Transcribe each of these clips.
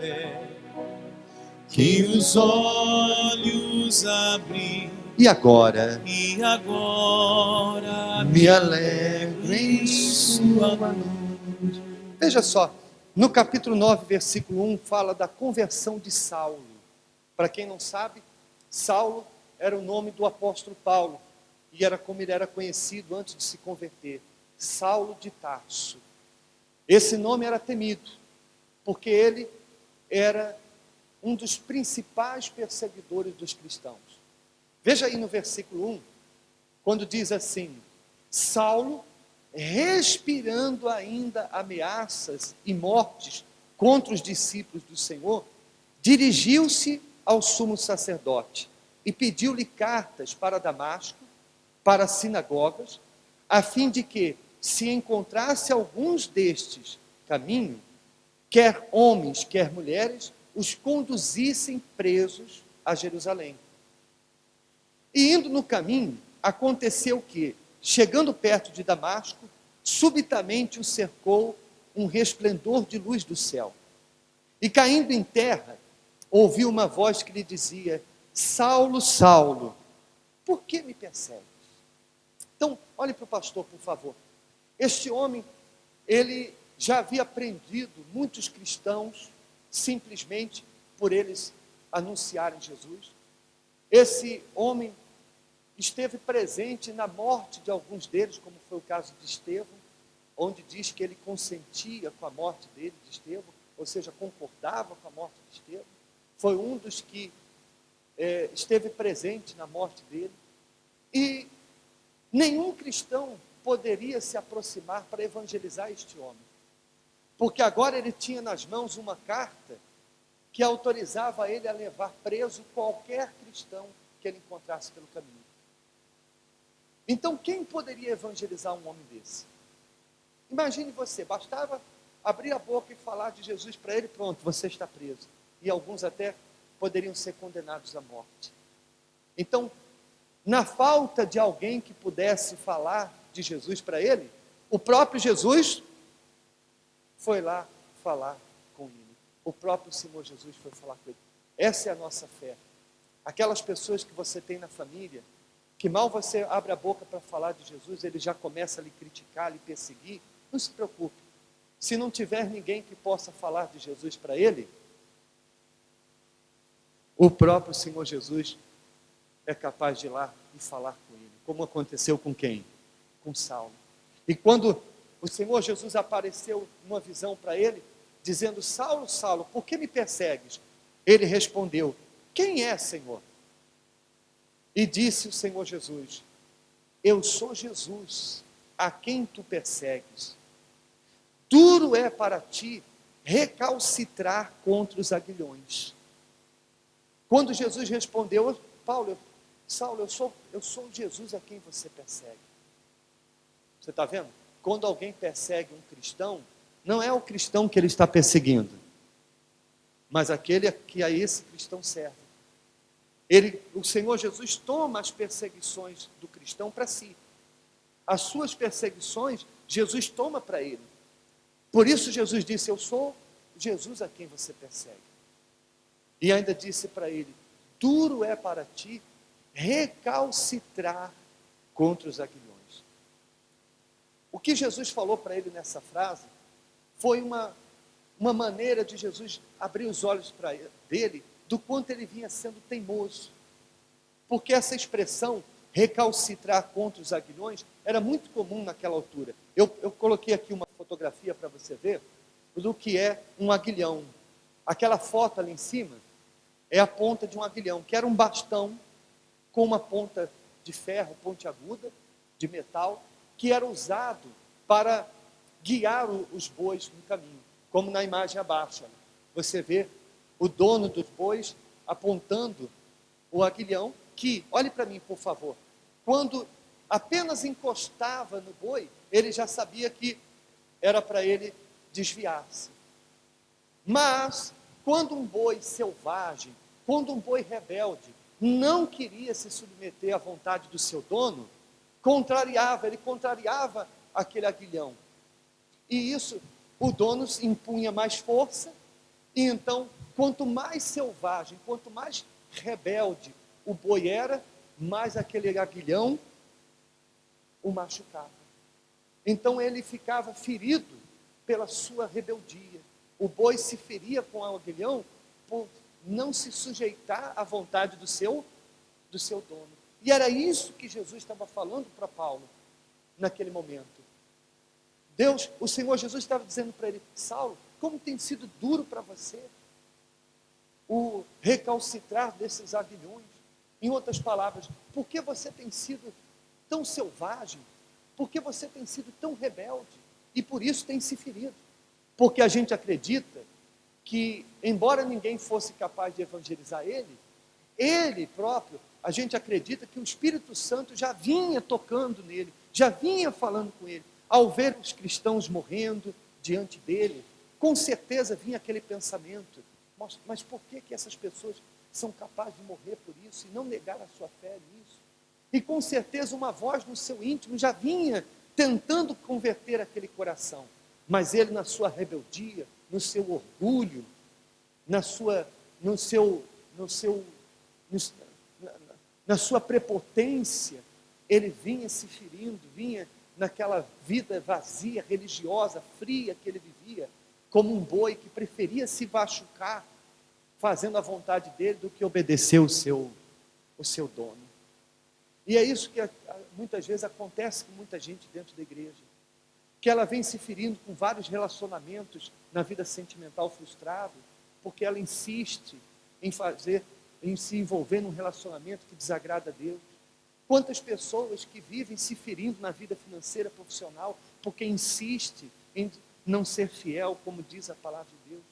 fé, que os olhos abri e agora me alegro em sua luz. Veja só, no capítulo 9, versículo 1, fala da conversão de Saulo. Para quem não sabe, Saulo era o nome do apóstolo Paulo, e era como ele era conhecido antes de se converter, Saulo de Tarso. Esse nome era temido, porque ele era um dos principais perseguidores dos cristãos. Veja aí no versículo 1, quando diz assim: Saulo, respirando ainda ameaças e mortes contra os discípulos do Senhor, dirigiu-se ao sumo sacerdote e pediu-lhe cartas para Damasco, para as sinagogas, a fim de que, se encontrasse alguns destes caminho, quer homens, quer mulheres, os conduzissem presos a Jerusalém. E indo no caminho, aconteceu que, chegando perto de Damasco, subitamente o cercou um resplendor de luz do céu. E caindo em terra, ouviu uma voz que lhe dizia: Saulo, Saulo, por que me persegues? Então, olhe para o pastor, por favor. Este homem, ele já havia prendido muitos cristãos, simplesmente por eles anunciarem Jesus. Esse homem esteve presente na morte de alguns deles, como foi o caso de Estevão, onde diz que ele consentia com a morte dele, de Estevão, ou seja, concordava com a morte de Estevão. Foi um dos que esteve presente na morte dele. E nenhum cristão poderia se aproximar para evangelizar este homem, porque agora ele tinha nas mãos uma carta que autorizava ele a levar preso qualquer cristão que ele encontrasse pelo caminho. Então, quem poderia evangelizar um homem desse? Imagine você, bastava abrir a boca e falar de Jesus para ele, pronto, você está preso. E alguns até poderiam ser condenados à morte. Então, na falta de alguém que pudesse falar de Jesus para ele, o próprio Jesus foi lá falar com ele. O próprio Senhor Jesus foi falar com ele. Essa é a nossa fé. Aquelas pessoas que você tem na família, que mal você abre a boca para falar de Jesus, ele já começa a lhe criticar, lhe perseguir. Não se preocupe. Se não tiver ninguém que possa falar de Jesus para ele, o próprio Senhor Jesus é capaz de ir lá e falar com ele. Como aconteceu com quem? Com Saulo. E quando o Senhor Jesus apareceu numa visão para ele, dizendo: Saulo, Saulo, por que me persegues? Ele respondeu: quem é, Senhor? E disse o Senhor Jesus: eu sou Jesus, a quem tu persegues. Duro é para ti recalcitrar contra os aguilhões. Quando Jesus respondeu: Saulo, eu sou Jesus a quem você persegue. Você está vendo? Quando alguém persegue um cristão, não é o cristão que ele está perseguindo, mas aquele que a esse cristão serve. O Senhor Jesus toma as perseguições do cristão para si. As suas perseguições, Jesus toma para ele. Por isso Jesus disse: eu sou Jesus a quem você persegue. E ainda disse para ele: duro é para ti recalcitrar contra os aguilhões. O que Jesus falou para ele nessa frase foi uma maneira de Jesus abrir os olhos dele do quanto ele vinha sendo teimoso. Porque essa expressão, recalcitrar contra os aguilhões, era muito comum naquela altura. Eu coloquei aqui uma fotografia para você ver do que é um aguilhão. Aquela foto ali em cima é a ponta de um aguilhão, que era um bastão com uma ponta de ferro, pontiaguda, de metal, que era usado para guiar os bois no caminho, como na imagem abaixo. Você vê o dono dos bois apontando o aguilhão, que, olhe para mim, por favor, quando apenas encostava no boi, ele já sabia que era para ele desviar-se. Mas, quando um boi selvagem, quando um boi rebelde, não queria se submeter à vontade do seu dono, ele contrariava aquele aguilhão. E isso, o dono impunha mais força, E então, quanto mais selvagem, quanto mais rebelde o boi era, mais aquele aguilhão o machucava. Então ele ficava ferido pela sua rebeldia. O boi se feria com o aguilhão por não se sujeitar à vontade do seu dono. E era isso que Jesus estava falando para Paulo naquele momento. O Senhor Jesus estava dizendo para ele: Saulo, como tem sido duro para você o recalcitrar desses aguilhões. Em outras palavras, por que você tem sido tão selvagem? Por que você tem sido tão rebelde? E por isso tem se ferido. Porque a gente acredita que, embora ninguém fosse capaz de evangelizar ele próprio, a gente acredita que o Espírito Santo já vinha tocando nele, já vinha falando com ele. Ao ver os cristãos morrendo diante dele, com certeza vinha aquele pensamento: mas por que essas pessoas são capazes de morrer por isso e não negar a sua fé nisso? E com certeza uma voz no seu íntimo já vinha tentando converter aquele coração, mas ele, na sua rebeldia, no seu orgulho, na sua prepotência, ele vinha se ferindo, vinha naquela vida vazia, religiosa, fria que ele vivia, como um boi que preferia se machucar fazendo a vontade dele do que obedecer o seu dono. E é isso que muitas vezes acontece com muita gente dentro da igreja, que ela vem se ferindo com vários relacionamentos na vida sentimental frustrado, porque ela insiste em se envolver num relacionamento que desagrada a Deus. Quantas pessoas que vivem se ferindo na vida financeira profissional, porque insiste em não ser fiel, como diz a palavra de Deus.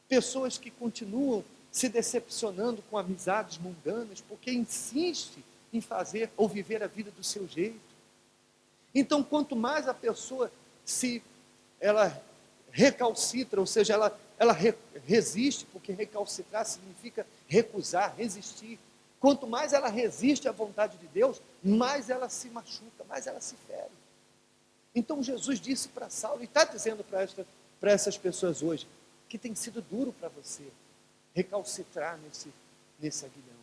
Pessoas que continuam se decepcionando com amizades mundanas, porque insiste em fazer ou viver a vida do seu jeito. Então, quanto mais a pessoa ela recalcitra, ou seja, ela resiste, porque recalcitrar significa recusar, resistir. Quanto mais ela resiste à vontade de Deus, mais ela se machuca, mais ela se fere. Então Jesus disse para Saulo, e está dizendo para essas pessoas hoje, que tem sido duro para você recalcitrar nesse aguilhão.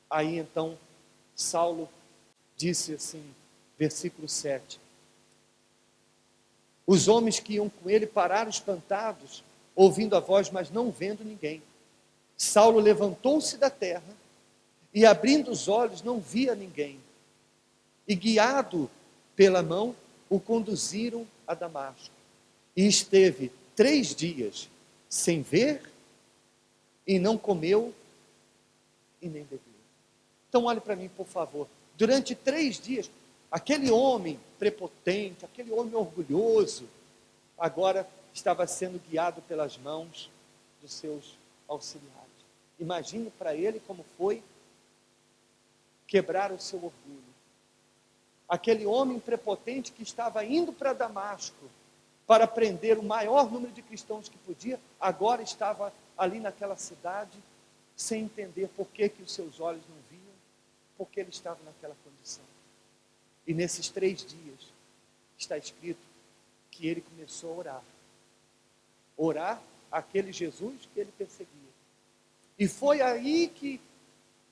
Aí então Saulo disse assim, versículo 7, os homens que iam com ele pararam espantados, ouvindo a voz, mas não vendo ninguém. Saulo levantou-se da terra e, abrindo os olhos, não via ninguém. E, guiado pela mão, o conduziram a Damasco. E esteve 3 dias sem ver, e não comeu, e nem bebeu. Então olhe para mim, por favor. Durante 3 dias, aquele homem prepotente, aquele homem orgulhoso, agora estava sendo guiado pelas mãos dos seus auxiliares. Imagine para ele como foi quebrar o seu orgulho. Aquele homem prepotente que estava indo para Damasco para prender o maior número de cristãos que podia, agora estava ali naquela cidade, sem entender por que os seus olhos não viam, porque ele estava naquela condição. E nesses 3 dias, está escrito que ele começou a orar. Orar aquele Jesus que ele perseguia. E foi aí que,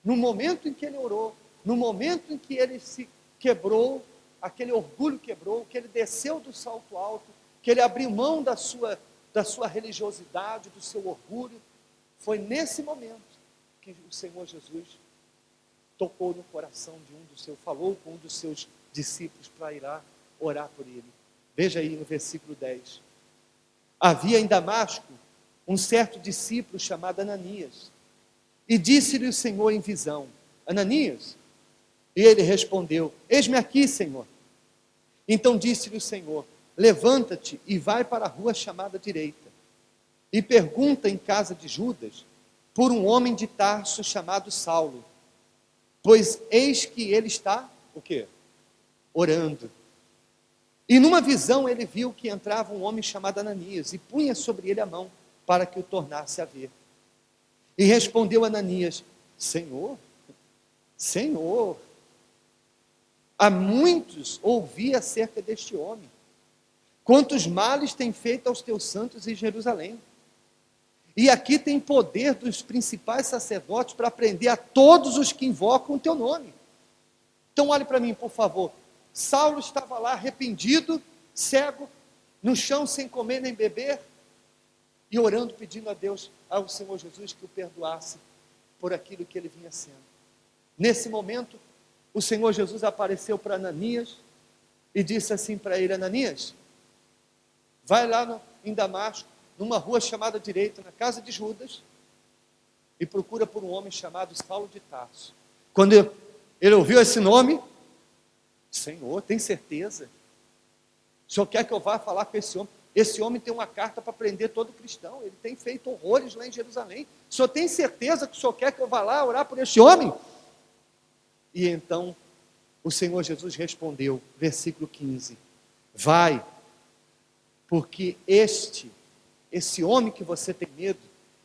no momento em que ele orou, no momento em que ele se quebrou, aquele orgulho quebrou, que ele desceu do salto alto, que ele abriu mão da sua religiosidade, do seu orgulho, foi nesse momento que o Senhor Jesus tocou no coração de falou com um dos seus discípulos para ir lá orar por ele. Veja aí no versículo 10. Havia em Damasco um certo discípulo chamado Ananias, e disse-lhe o Senhor em visão, Ananias? E ele respondeu, eis-me aqui, Senhor. Então disse-lhe o Senhor, levanta-te e vai para a rua chamada direita, e pergunta em casa de Judas, por um homem de Tarso chamado Saulo, pois eis que ele está, o quê? Orando. E numa visão ele viu que entrava um homem chamado Ananias, e punha sobre ele a mão, para que o tornasse a ver. E respondeu Ananias, Senhor, há muitos ouvi acerca deste homem, quantos males tem feito aos teus santos em Jerusalém. E aqui tem poder dos principais sacerdotes para prender a todos os que invocam o teu nome. Então olhe para mim, por favor. Saulo estava lá arrependido, cego, no chão sem comer nem beber, e orando, pedindo a Deus, ao Senhor Jesus, que o perdoasse por aquilo que ele vinha sendo. Nesse momento, o Senhor Jesus apareceu para Ananias e disse assim para ele: Ananias, vai lá em Damasco, numa rua chamada direita, na casa de Judas, e procura por um homem chamado Saulo de Tarso. Quando ele ouviu esse nome, Senhor, tem certeza? O Senhor quer que eu vá falar com esse homem? Esse homem tem uma carta para prender todo cristão, ele tem feito horrores lá em Jerusalém. O Senhor tem certeza que o Senhor quer que eu vá lá orar por esse homem? E então o Senhor Jesus respondeu, versículo 15: vai, porque esse homem que você tem medo,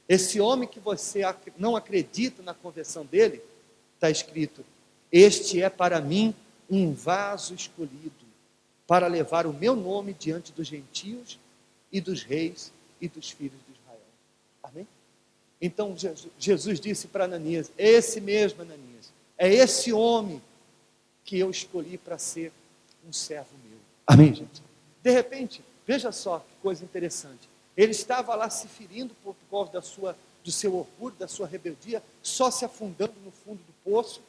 esse homem que você não acredita na conversão dele, está escrito: este é para mim um vaso escolhido, para levar o meu nome diante dos gentios e dos reis e dos filhos de Israel. Amém? Então Jesus disse para Ananias, esse mesmo Ananias, é esse homem que eu escolhi para ser um servo meu. Amém, gente? De repente, veja só que coisa interessante, ele estava lá se ferindo por causa do seu orgulho, da sua rebeldia, só se afundando no fundo do poço,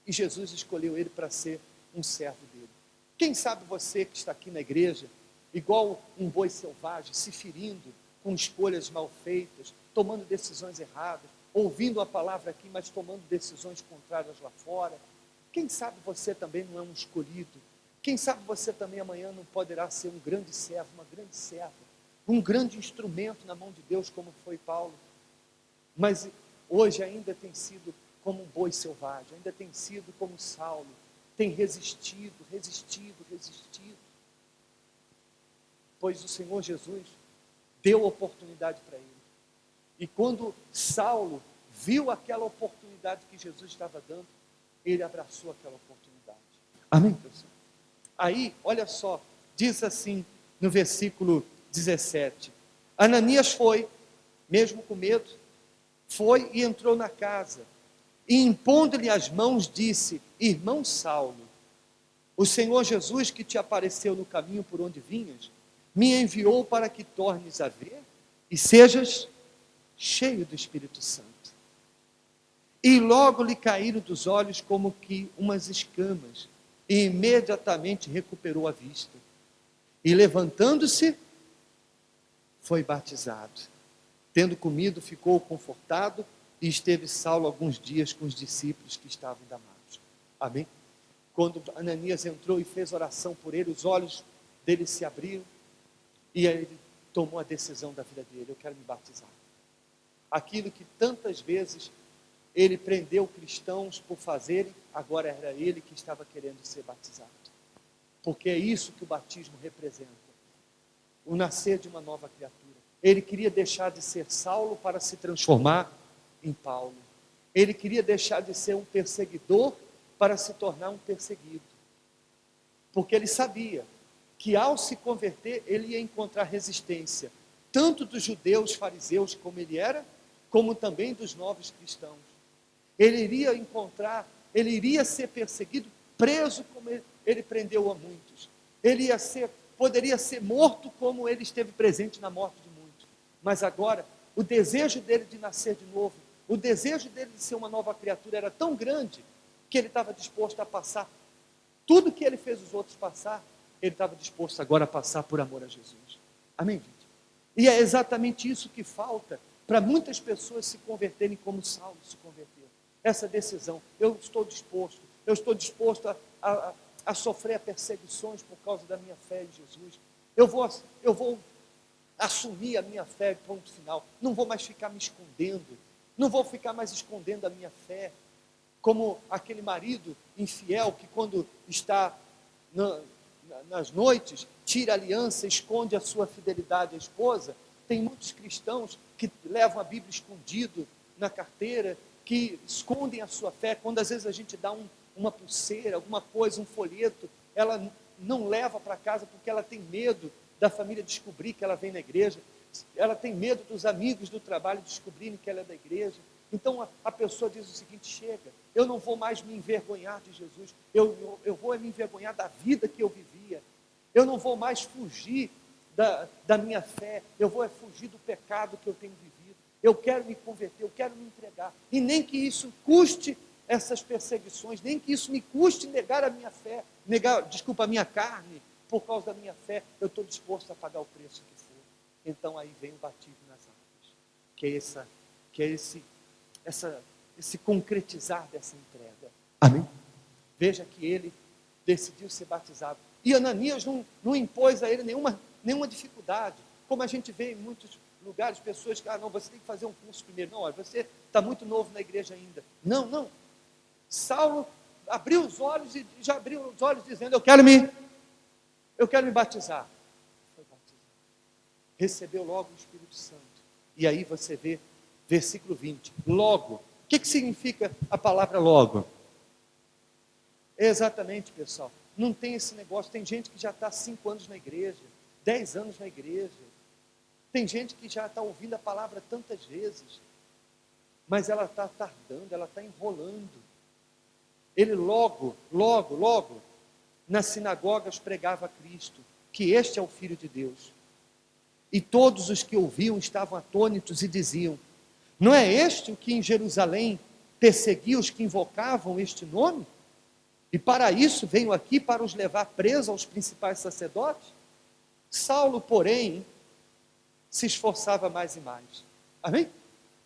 e Jesus escolheu ele para ser um servo dele. Quem sabe você que está aqui na igreja, igual um boi selvagem, se ferindo com escolhas mal feitas, tomando decisões erradas, ouvindo a palavra aqui, mas tomando decisões contrárias lá fora. Quem sabe você também não é um escolhido? Quem sabe você também amanhã não poderá ser um grande servo, uma grande serva, um grande instrumento na mão de Deus, como foi Paulo, mas hoje ainda tem sido como um boi selvagem, ainda tem sido como Saulo, tem resistido, pois o Senhor Jesus deu oportunidade para ele. E quando Saulo viu aquela oportunidade que Jesus estava dando, ele abraçou aquela oportunidade. Amém, pessoal? Aí, olha só, diz assim no versículo 17: Ananias foi, mesmo com medo, foi e entrou na casa, e impondo-lhe as mãos, disse: irmão Saulo, o Senhor Jesus, que te apareceu no caminho por onde vinhas, me enviou para que tornes a ver e sejas cheio do Espírito Santo. E logo lhe caíram dos olhos como que umas escamas, e imediatamente recuperou a vista. E levantando-se, foi batizado. Tendo comido, ficou confortado, e esteve Saulo alguns dias com os discípulos que estavam em Damasco. Amém? Quando Ananias entrou e fez oração por ele, os olhos dele se abriram, e aí ele tomou a decisão da vida dele: eu quero me batizar. Aquilo que tantas vezes ele prendeu cristãos por fazerem, agora era ele que estava querendo ser batizado. Porque é isso que o batismo representa, o nascer de uma nova criatura. Ele queria deixar de ser Saulo para se transformar em Paulo. Ele queria deixar de ser um perseguidor para se tornar um perseguido. Porque ele sabia que ao se converter, ele ia encontrar resistência, tanto dos judeus fariseus como ele era, como também dos novos cristãos. Ele iria ser perseguido, preso como ele prendeu a muitos. Poderia ser morto como ele esteve presente na morte de muitos. Mas agora, o desejo dele de nascer de novo, o desejo dele de ser uma nova criatura era tão grande, que ele estava disposto a passar tudo que ele fez os outros passar, ele estava disposto agora a passar por amor a Jesus. Amém, gente? E é exatamente isso que falta para muitas pessoas se converterem como Saulo se converteu. Essa decisão: eu estou disposto a sofrer perseguições por causa da minha fé em Jesus. Eu vou assumir a minha fé, ponto final. Não vou mais ficar me escondendo, não vou ficar mais escondendo a minha fé, como aquele marido infiel que quando está nas noites, tira a aliança, esconde a sua fidelidade à esposa. Tem muitos cristãos que levam a Bíblia escondido na carteira, que escondem a sua fé. Quando às vezes a gente dá uma pulseira, alguma coisa, um folheto, ela não leva para casa porque ela tem medo da família descobrir que ela vem na igreja. ela tem medo dos amigos do trabalho descobrirem que ela é da igreja. Então a pessoa diz o seguinte: chega, eu não vou mais me envergonhar de Jesus, eu vou me envergonhar da vida que eu vivia, eu não vou mais fugir da minha fé, eu vou fugir do pecado que eu tenho vivido, eu quero me converter, eu quero me entregar, e nem que isso custe essas perseguições, nem que isso me custe negar a minha fé, a minha carne, por causa da minha fé, eu estou disposto a pagar o preço que for. Então aí vem o batismo nas águas, que é esse concretizar dessa entrega. Amém? Veja que ele decidiu ser batizado. E Ananias não impôs a ele nenhuma dificuldade. Como a gente vê em muitos lugares, pessoas que, não, você tem que fazer um curso primeiro. Não, olha, você está muito novo na igreja ainda. Não. Saulo abriu os olhos e já abriu os olhos dizendo: eu quero me batizar. Foi batizado. Recebeu logo o Espírito Santo. E aí você vê, versículo 20, logo. O que significa a palavra logo? Exatamente, pessoal. Não tem esse negócio. Tem gente que já está 5 anos na igreja, 10 anos na igreja. Tem gente que já está ouvindo a palavra tantas vezes, mas ela está tardando, ela está enrolando. Ele logo, nas sinagogas pregava a Cristo, que este é o Filho de Deus. E todos os que ouviam estavam atônitos e diziam: não é este o que em Jerusalém perseguia os que invocavam este nome? E para isso venho aqui para os levar presos aos principais sacerdotes? Saulo, porém, se esforçava mais e mais. Amém?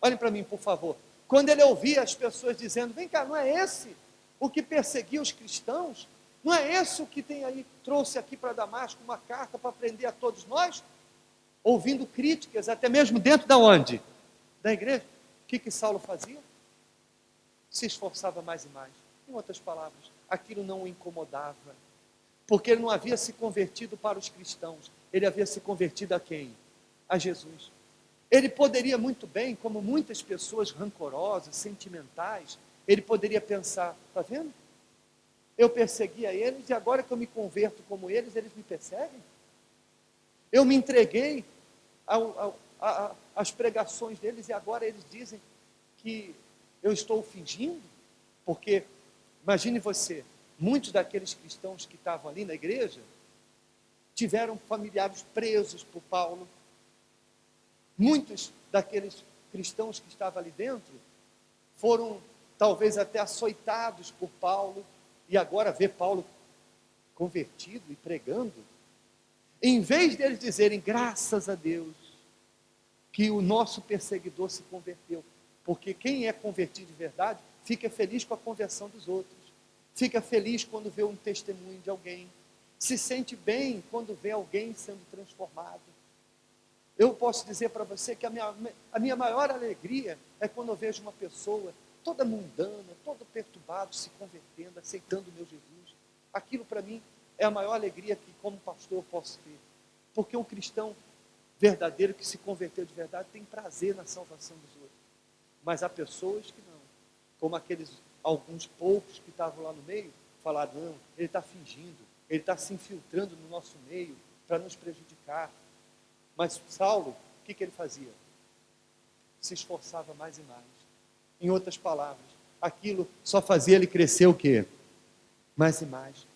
Olhem para mim, por favor. Quando ele ouvia as pessoas dizendo: vem cá, não é esse o que perseguia os cristãos? Não é esse o que tem aí, trouxe aqui para Damasco uma carta para prender a todos nós? Ouvindo críticas, até mesmo dentro da onde? Da igreja. O que Saulo fazia? Se esforçava mais e mais. Em outras palavras, aquilo não o incomodava, porque ele não havia se convertido para os cristãos, ele havia se convertido a quem? A Jesus. Ele poderia muito bem, como muitas pessoas rancorosas, sentimentais, ele poderia pensar: está vendo? Eu perseguia eles e agora que eu me converto como eles me perseguem? Eu me entreguei às pregações deles e agora eles dizem que eu estou fingindo? Porque, imagine você, muitos daqueles cristãos que estavam ali na igreja tiveram familiares presos por Paulo. Muitos daqueles cristãos que estavam ali dentro foram talvez até açoitados por Paulo, e agora vê Paulo convertido e pregando. Em vez deles dizerem: graças a Deus que o nosso perseguidor se converteu, porque quem é convertido de verdade fica feliz com a conversão dos outros, fica feliz quando vê um testemunho de alguém, se sente bem quando vê alguém sendo transformado. Eu posso dizer para você que a minha maior alegria é quando eu vejo uma pessoa toda mundana, todo perturbado, se convertendo, aceitando o meu Jesus. Aquilo para mim é a maior alegria que como pastor eu posso ter, porque um cristão verdadeiro que se converteu de verdade tem prazer na salvação dos outros. Mas há pessoas que não, como alguns poucos que estavam lá no meio, falaram: não, ele está fingindo, ele está se infiltrando no nosso meio para nos prejudicar. Mas Saulo, o que ele fazia? Se esforçava mais e mais. Em outras palavras, aquilo só fazia ele crescer o quê? Mais e mais.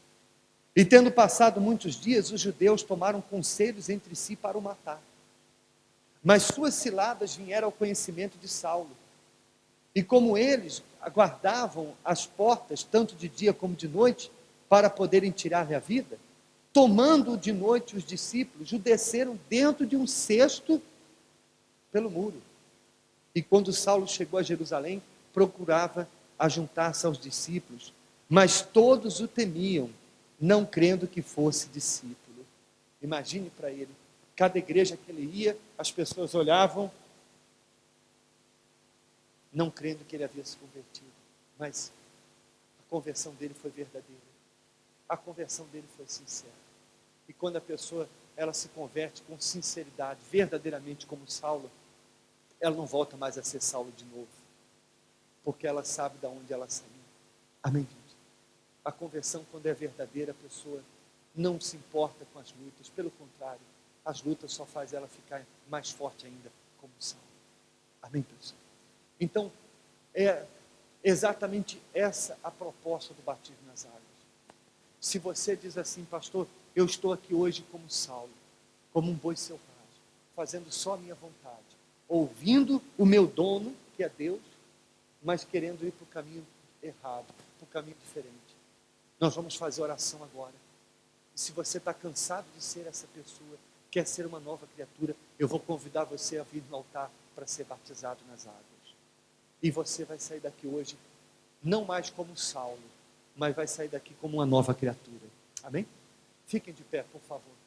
E tendo passado muitos dias, os judeus tomaram conselhos entre si para o matar. Mas suas ciladas vieram ao conhecimento de Saulo. E como eles aguardavam as portas, tanto de dia como de noite, para poderem tirar-lhe a vida, tomando de noite os discípulos, o desceram dentro de um cesto pelo muro. E quando Saulo chegou a Jerusalém, procurava ajuntar-se aos discípulos, mas todos o temiam, não crendo que fosse discípulo. Imagine para ele, cada igreja que ele ia, as pessoas olhavam, não crendo que ele havia se convertido, mas a conversão dele foi verdadeira, a conversão dele foi sincera. E quando a pessoa ela se converte com sinceridade, verdadeiramente como Saulo, ela não volta mais a ser Saulo de novo, porque ela sabe de onde ela saiu. Amém, gente? A conversão, quando é verdadeira, a pessoa não se importa com as lutas, pelo contrário, as lutas só faz ela ficar mais forte ainda, como Saulo. Amém, pessoal? Então, é exatamente essa a proposta do batismo nas águas. Se você diz assim, pastor, eu estou aqui hoje como Saulo, como um boi selvagem, fazendo só a minha vontade, ouvindo o meu dono, que é Deus, mas querendo ir para o caminho errado, para o caminho diferente. Nós vamos fazer oração agora. E se você está cansado de ser essa pessoa, quer ser uma nova criatura, eu vou convidar você a vir no altar para ser batizado nas águas. E você vai sair daqui hoje, não mais como Saulo, mas vai sair daqui como uma nova criatura. Amém? Fiquem de pé, por favor.